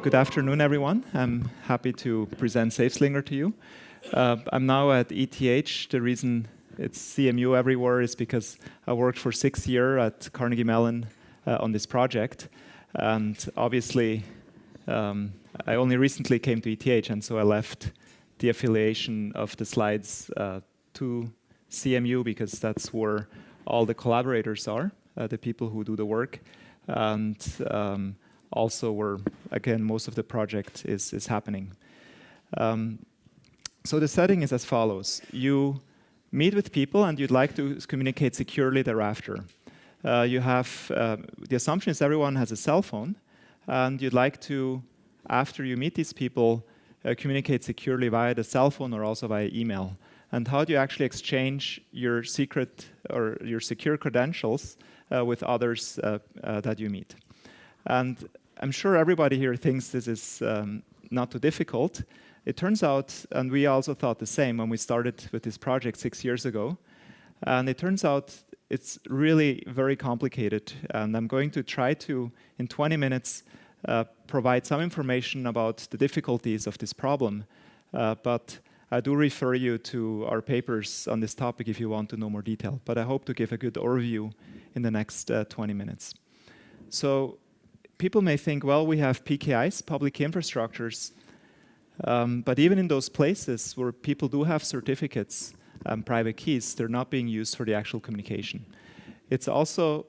Good afternoon, everyone. I'm happy to present SafeSlinger to you. I'm now at ETH. The reason it's CMU everywhere is because I worked for 6 years at Carnegie Mellon on this project. And obviously, I only recently came to ETH, and so I left the affiliation of the slides to CMU because that's where all the collaborators are, the people who do the work. And also where, again, most of the project is happening. So the setting is as follows. You meet with people and you'd like to communicate securely thereafter. The assumption is everyone has a cell phone, and you'd like to, after you meet these people, communicate securely via the cell phone or also via email. And how do you actually exchange your secret or your secure credentials with others that you meet? And I'm sure everybody here thinks this is not too difficult. It turns out, and we also thought the same when we started with this project 6 years ago, and it turns out it's really very complicated. And I'm going to try to, in 20 minutes, provide some information about the difficulties of this problem. But I do refer you to our papers on this topic if you want to know more detail. But I hope to give a good overview in the next 20 minutes. So people may think, well, we have PKIs, public key infrastructures, but even in those places where people do have certificates and private keys, they're not being used for the actual communication. It's also,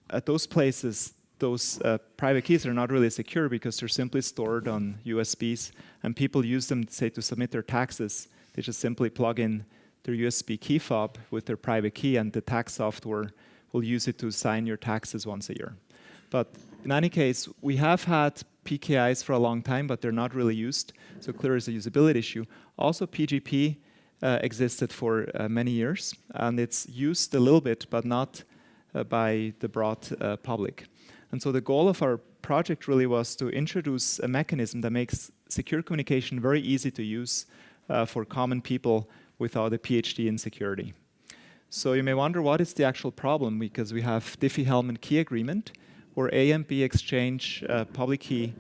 at those places, those private keys are not really secure because they're simply stored on USBs, and people use them, say, to submit their taxes. They just simply plug in their USB key fob with their private key, and the tax software will use it to sign your taxes once a year. But in any case, we have had PKIs for a long time, but they're not really used, so clear is a usability issue. Also, PGP existed for many years, and it's used a little bit, but not by the broad public. And so the goal of our project really was to introduce a mechanism that makes secure communication very easy to use for common people without a PhD in security. So you may wonder, what is the actual problem? Because we have Diffie-Hellman key agreement, where A and B exchange public key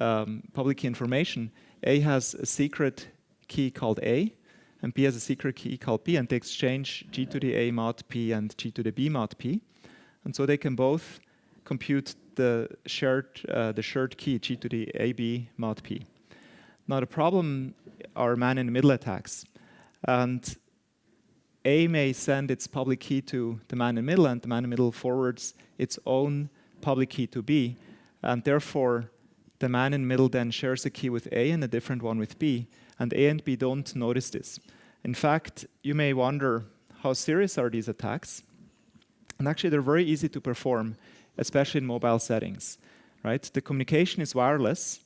information. A has a secret key called A, and B has a secret key called B, and they exchange G to the A mod P and G to the B mod P. And so they can both compute the shared key, G to the AB mod P. Now the problem are man-in-the-middle attacks. And A may send its public key to the man-in-the-middle, and the man-in-the-middle forwards its own public key to B, and therefore the man-in-the-middle then shares a key with A and a different one with B, and A and B don't notice this. In fact, you may wonder, how serious are these attacks? And actually, they're very easy to perform, especially in mobile settings, right? The communication is wireless,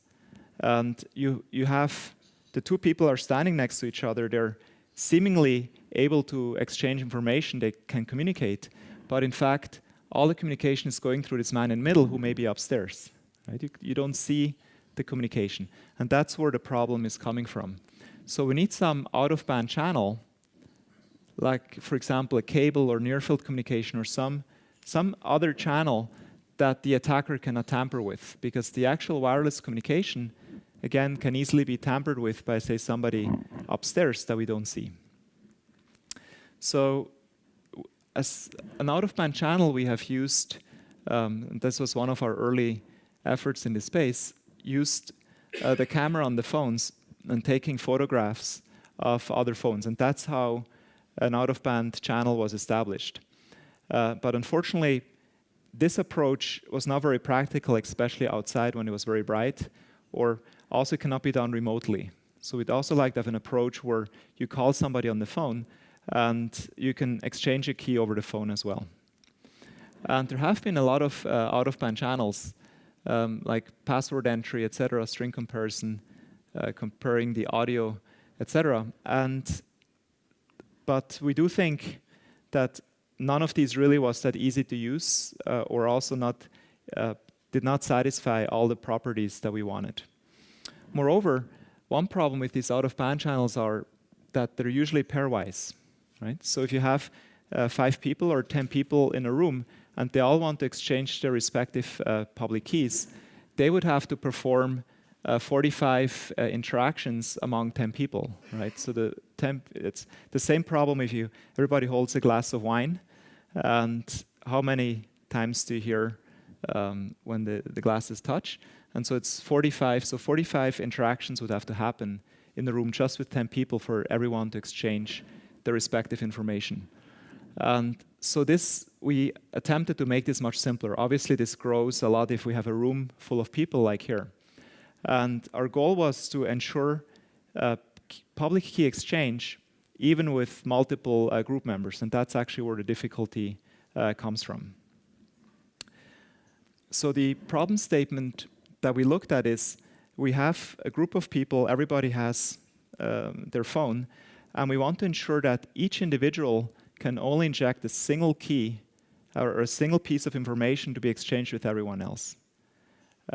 and you have the two people are standing next to each other. They're seemingly able to exchange information. They can communicate, but in fact, all the communication is going through this man in the middle who may be upstairs. Right? You don't see the communication, and that's where the problem is coming from. So we need some out-of-band channel, like, for example, a cable or near-field communication or some other channel that the attacker cannot tamper with, because the actual wireless communication, again, can easily be tampered with by, say, somebody upstairs that we don't see. So as an out-of-band channel, we have used, this was one of our early efforts in this space, used the camera on the phones and taking photographs of other phones. And that's how an out-of-band channel was established. But unfortunately, this approach was not very practical, especially outside when it was very bright, or also cannot be done remotely. So we'd also like to have an approach where you call somebody on the phone and you can exchange a key over the phone as well. And there have been a lot of out-of-band channels, like password entry, etc., string comparison, comparing the audio, etc. But we do think that none of these really was that easy to use, or also did not satisfy all the properties that we wanted. Moreover, one problem with these out-of-band channels are that they're usually pairwise. Right? So if you have 5 people or 10 people in a room and they all want to exchange their respective public keys, they would have to perform 45 interactions among 10 people, right? So it's the same problem if everybody holds a glass of wine, and how many times do you hear when the glasses touch? And so it's 45. So 45 interactions would have to happen in the room just with 10 people for everyone to exchange their respective information. And so we attempted to make this much simpler. Obviously, this grows a lot if we have a room full of people like here. And our goal was to ensure public key exchange even with multiple group members. And that's actually where the difficulty comes from. So the problem statement that we looked at is we have a group of people, everybody has their phone, and we want to ensure that each individual can only inject a single key or a single piece of information to be exchanged with everyone else.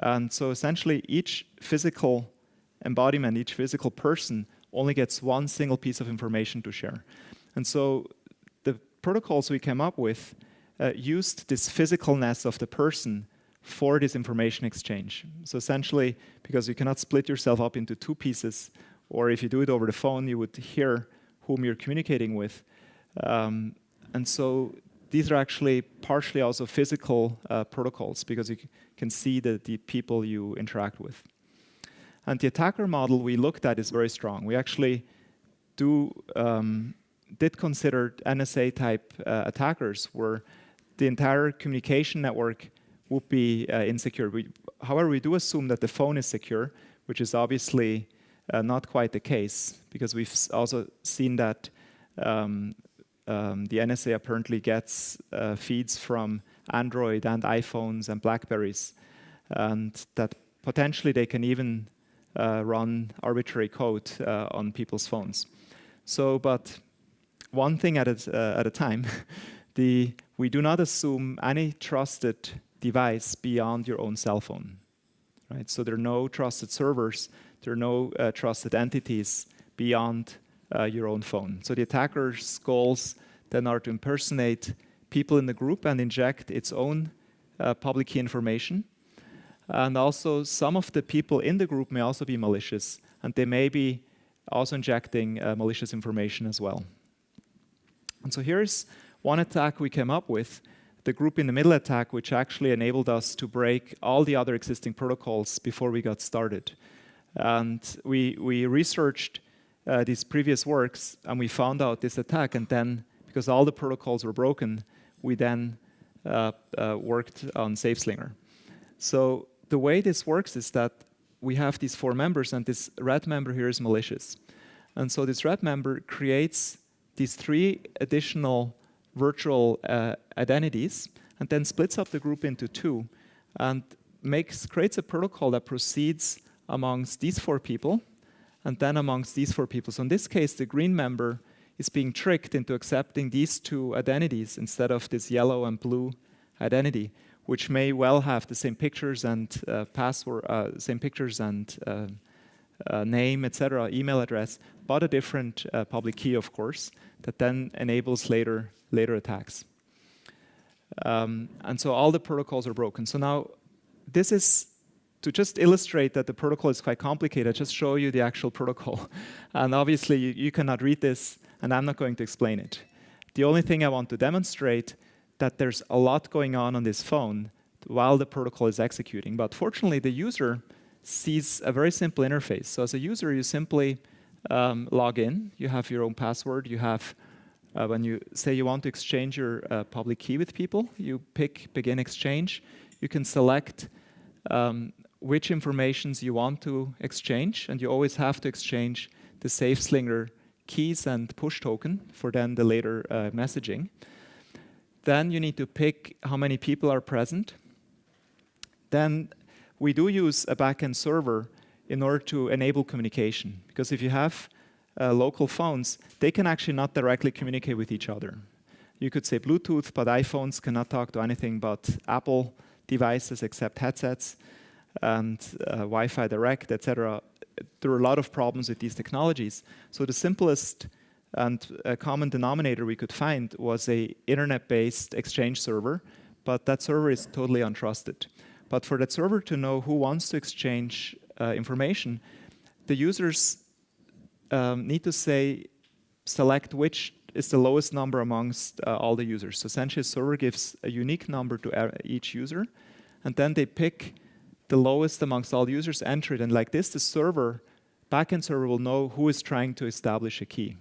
And so essentially each physical embodiment, each physical person only gets one single piece of information to share. And so the protocols we came up with used this physicalness of the person for this information exchange. So essentially, because you cannot split yourself up into two pieces, or if you do it over the phone, you would hear whom you're communicating with. And so these are actually partially also physical protocols, because you can see the people you interact with. And the attacker model we looked at is very strong. We actually did consider NSA-type attackers where the entire communication network would be insecure. However, we do assume that the phone is secure, which is obviously not quite the case, because we've also seen that the NSA apparently gets feeds from Android and iPhones and Blackberries, and that potentially they can even run arbitrary code on people's phones. So, but one thing at a time, we do not assume any trusted device beyond your own cell phone, right? So there are no trusted servers, there are no trusted entities beyond your own phone. So the attacker's goals then are to impersonate people in the group and inject its own public key information. And also some of the people in the group may also be malicious, and they may be also injecting malicious information as well. And so here's one attack we came up with, the group in the middle attack, which actually enabled us to break all the other existing protocols before we got started. And we researched these previous works, and we found out this attack, and then, because all the protocols were broken, we then worked on SafeSlinger. So the way this works is that we have these 4 members, and this red member here is malicious. And so this red member creates these 3 additional virtual identities, and then splits up the group into 2, and creates a protocol that proceeds amongst these 4 people, and then amongst these 4 people. So in this case, the green member is being tricked into accepting these 2 identities instead of this yellow and blue identity, which may well have the same pictures and password, same pictures and name, etc., email address, but a different public key, of course, that then enables later attacks. And so all the protocols are broken. So now this is to just illustrate that the protocol is quite complicated. I just show you the actual protocol. And obviously you cannot read this, and I'm not going to explain it. The only thing I want to demonstrate that there's a lot going on this phone while the protocol is executing. But fortunately, the user sees a very simple interface. So as a user, you simply log in. You have your own password. You have, when you say you want to exchange your public key with people, you pick Begin Exchange. You can select which informations you want to exchange, and you always have to exchange the SafeSlinger keys and push token for then the later messaging. Then you need to pick how many people are present. Then we do use a backend server in order to enable communication, because if you have local phones, they can actually not directly communicate with each other. You could say Bluetooth, but iPhones cannot talk to anything but Apple devices except headsets and Wi-Fi Direct, etc. There are a lot of problems with these technologies. So the simplest and a common denominator we could find was a internet-based exchange server, but that server is totally untrusted. But for that server to know who wants to exchange information, the users need to select which is the lowest number amongst all the users. So essentially, a server gives a unique number to each user, and then they pick the lowest amongst all users, enter it, and like this, the backend server will know who is trying to establish a key.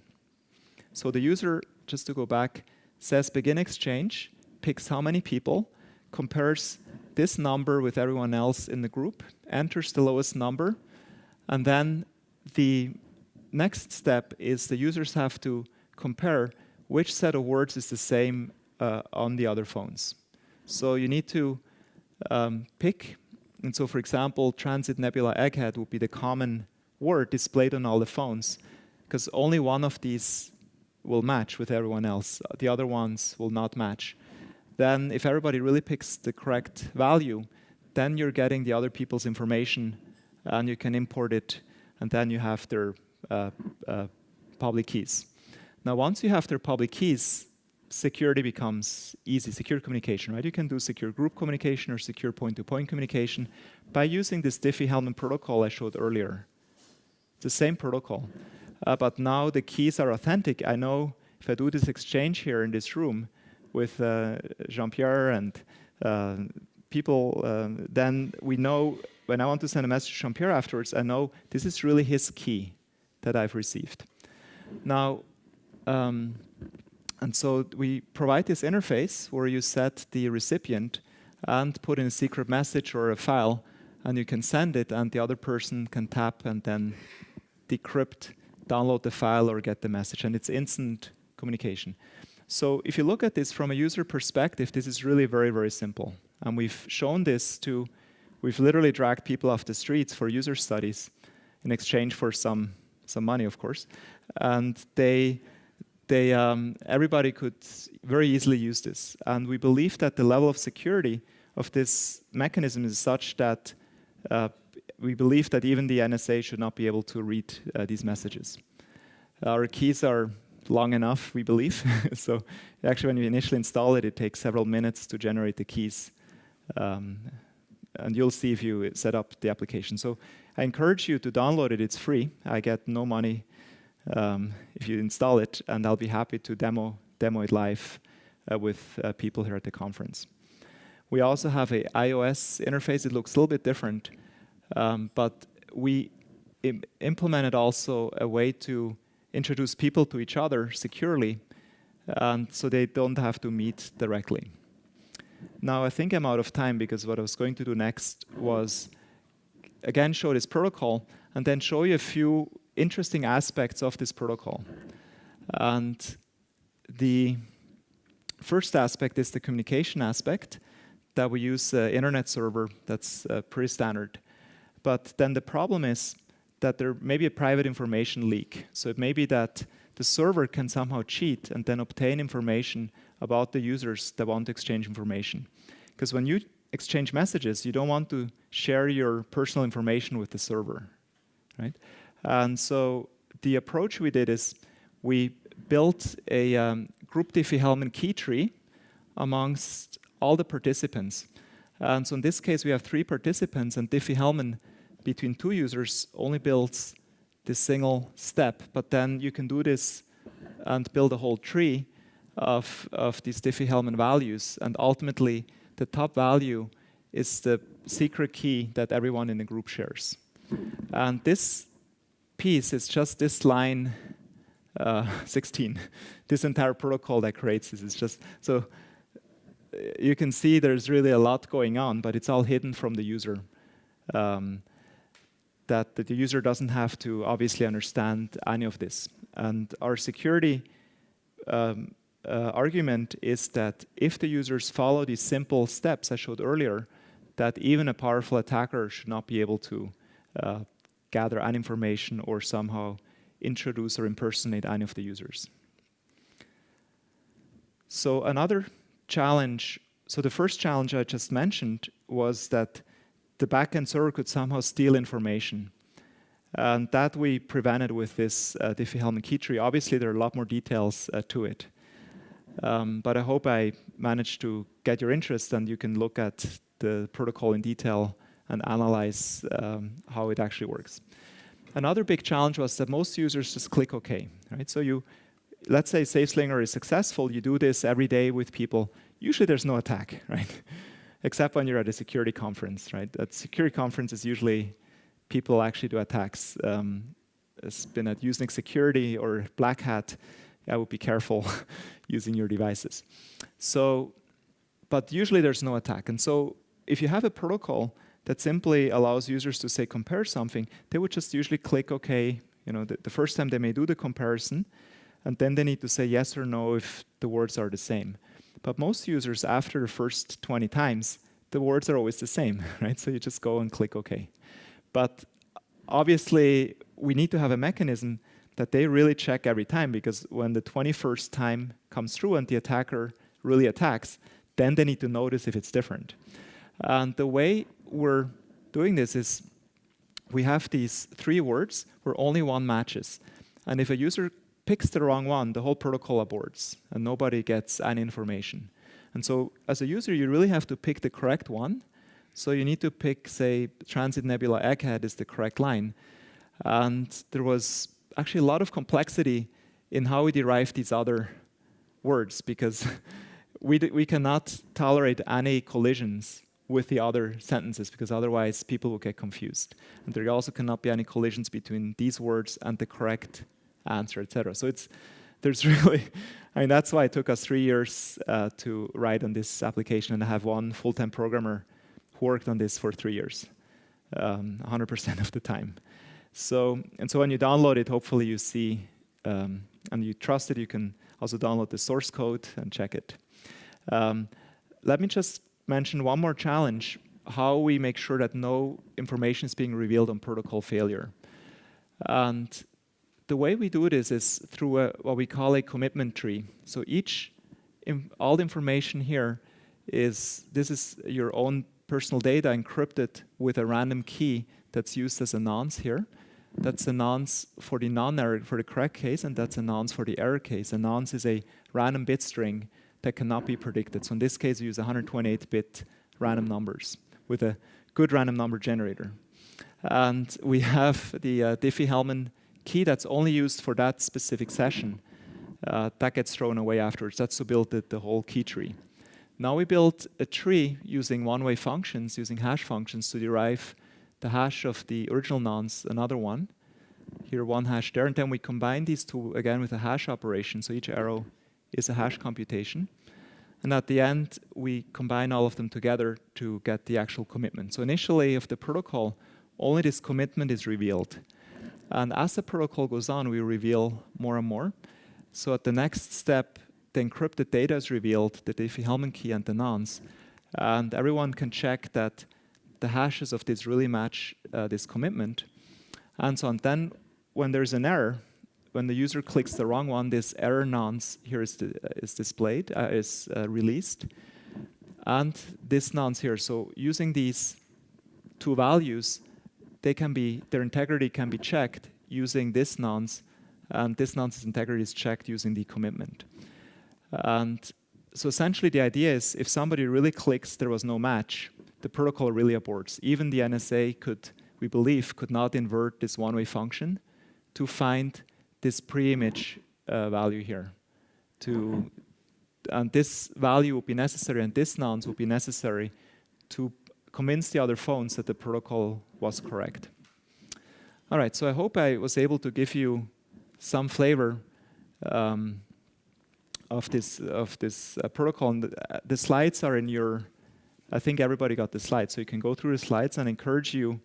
So the user, just to go back, says begin exchange, picks how many people, compares this number with everyone else in the group, enters the lowest number, and then the next step is the users have to compare which set of words is the same on the other phones. So you need to pick, and so for example, Transit Nebula Egghead would be the common word displayed on all the phones, because only one of these will match with everyone else. The other ones will not match. Then if everybody really picks the correct value, then you're getting the other people's information, and you can import it, and then you have their public keys. Now, once you have their public keys, security becomes easy, secure communication, right? You can do secure group communication or secure point-to-point communication by using this Diffie-Hellman protocol I showed earlier. It's the same protocol, but now the keys are authentic. I know if I do this exchange here in this room with Jean-Pierre and people, then we know when I want to send a message to Jean-Pierre afterwards, I know this is really his key that I've received. Now, and so we provide this interface where you set the recipient and put in a secret message or a file, and you can send it, and the other person can tap and then decrypt, download the file, or get the message, and it's instant communication. So if you look at this from a user perspective, this is really very, very simple. And we've shown this we've literally dragged people off the streets for user studies in exchange for some money, of course. And everybody could very easily use this. And we believe that the level of security of this mechanism is such that we believe that even the NSA should not be able to read these messages. Our keys are long enough, we believe. So actually, when you initially install it, it takes several minutes to generate the keys. And you'll see if you set up the application. So I encourage you to download it. It's free. I get no money if you install it, and I'll be happy to demo it live with people here at the conference. We also have an iOS interface. It looks a little bit different, but we implemented also a way to introduce people to each other securely, and so they don't have to meet directly. Now, I think I'm out of time, because what I was going to do next was, again, show this protocol, and then show you a few interesting aspects of this protocol. And the first aspect is the communication aspect, that we use an internet server that's pretty standard. But then the problem is that there may be a private information leak. So it may be that the server can somehow cheat and then obtain information about the users that want to exchange information. Because when you exchange messages, you don't want to share your personal information with the server, right? And so the approach we did is we built a group Diffie-Hellman key tree amongst all the participants. And so in this case, we have 3 participants, and Diffie-Hellman between 2 users only builds this single step. But then you can do this and build a whole tree of these Diffie-Hellman values. And ultimately, the top value is the secret key that everyone in the group shares. And this piece is just this line 16. This entire protocol that creates this is just, so you can see there's really a lot going on, but it's all hidden from the user. That the user doesn't have to obviously understand any of this. And our security argument is that if the users follow these simple steps I showed earlier, that even a powerful attacker should not be able to gather any information or somehow introduce or impersonate any of the users. So another challenge, so the first challenge I just mentioned was that the backend server could somehow steal information. And that we prevented with this Diffie-Hellman key tree. Obviously, there are a lot more details to it. But I hope I managed to get your interest, and you can look at the protocol in detail and analyze how it actually works. Another big challenge was that most users just click OK, right? So let's say SafeSlinger is successful. You do this every day with people. Usually there's no attack, right? Except when you're at a security conference, right? At security conferences, usually people actually do attacks. It's been at Usenik Security or Black Hat. I would be careful using your devices. So, but usually there's no attack. And so if you have a protocol that simply allows users to say compare something, they would just usually click OK. You know, the first time they may do the comparison, and then they need to say yes or no if the words are the same. But most users, after the first 20 times, the words are always the same, right? So you just go and click OK. But obviously, we need to have a mechanism that they really check every time, because when the 21st time comes through and the attacker really attacks, then they need to notice if it's different. And the way we're doing this is we have these 3 words where only one matches. And if a user picks the wrong one, the whole protocol aborts, and nobody gets any information. And so as a user, you really have to pick the correct one. So you need to pick, say, Transit Nebula Egghead is the correct line. And there was actually a lot of complexity in how we derive these other words, because we cannot tolerate any collisions with the other sentences, because otherwise people will get confused. And there also cannot be any collisions between these words and the correct answer, etc. So there's really, I mean, that's why it took us 3 years to write on this application, and I have one full-time programmer who worked on this for 3 years, 100% of the time. So when you download it, hopefully you see, and you trust it, you can also download the source code and check it. Let me just mention one more challenge, how we make sure that no information is being revealed on protocol failure. And the way we do this is through what we call a commitment tree. So all the information here this is your own personal data encrypted with a random key that's used as a nonce here. That's a nonce for the non-error, for the correct case, and that's a nonce for the error case. A nonce is a random bit string that cannot be predicted. So in this case, we use 128-bit random numbers with a good random number generator. And we have the Diffie-Hellman key that's only used for that specific session. That gets thrown away afterwards. That's to build the whole key tree. Now we built a tree using one-way functions, using hash functions to derive the hash of the original nonce, another one. Here, one hash there. And then we combine these two again with a hash operation. So each arrow is a hash computation. And at the end, we combine all of them together to get the actual commitment. So initially, of the protocol, only this commitment is revealed. And as the protocol goes on, we reveal more and more. So at the next step, the encrypted data is revealed, the Diffie-Hellman key and the nonce. And everyone can check that the hashes of this really match this commitment. And so on. Then when there's an error, when the user clicks the wrong one, this error nonce here is displayed, is released. And this nonce here. So using these 2 values, their integrity can be checked using this nonce, and this nonce's integrity is checked using the commitment. And so essentially the idea is if somebody really clicks there was no match, the protocol really aborts. Even the NSA we believe, could not invert this one-way function to find this pre-image value here. And this value would be necessary, and this nonce would be necessary to convince the other phones that the protocol was correct. All right, so I hope I was able to give you some flavor of this protocol. And the slides are in your, I think everybody got the slides, so you can go through the slides, and encourage you,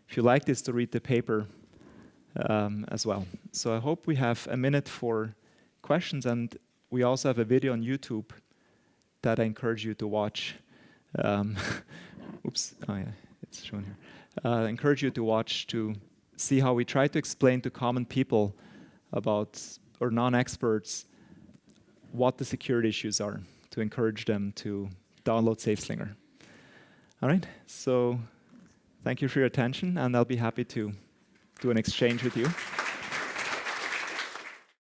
if you like this, to read the paper as well. So I hope we have a minute for questions, and we also have a video on YouTube that I encourage you to watch. Oops, oh yeah, it's shown here. I encourage you to watch to see how we try to explain to common people about, or non-experts, what the security issues are, to encourage them to download SafeSlinger. All right, so thank you for your attention, and I'll be happy to do an exchange with you.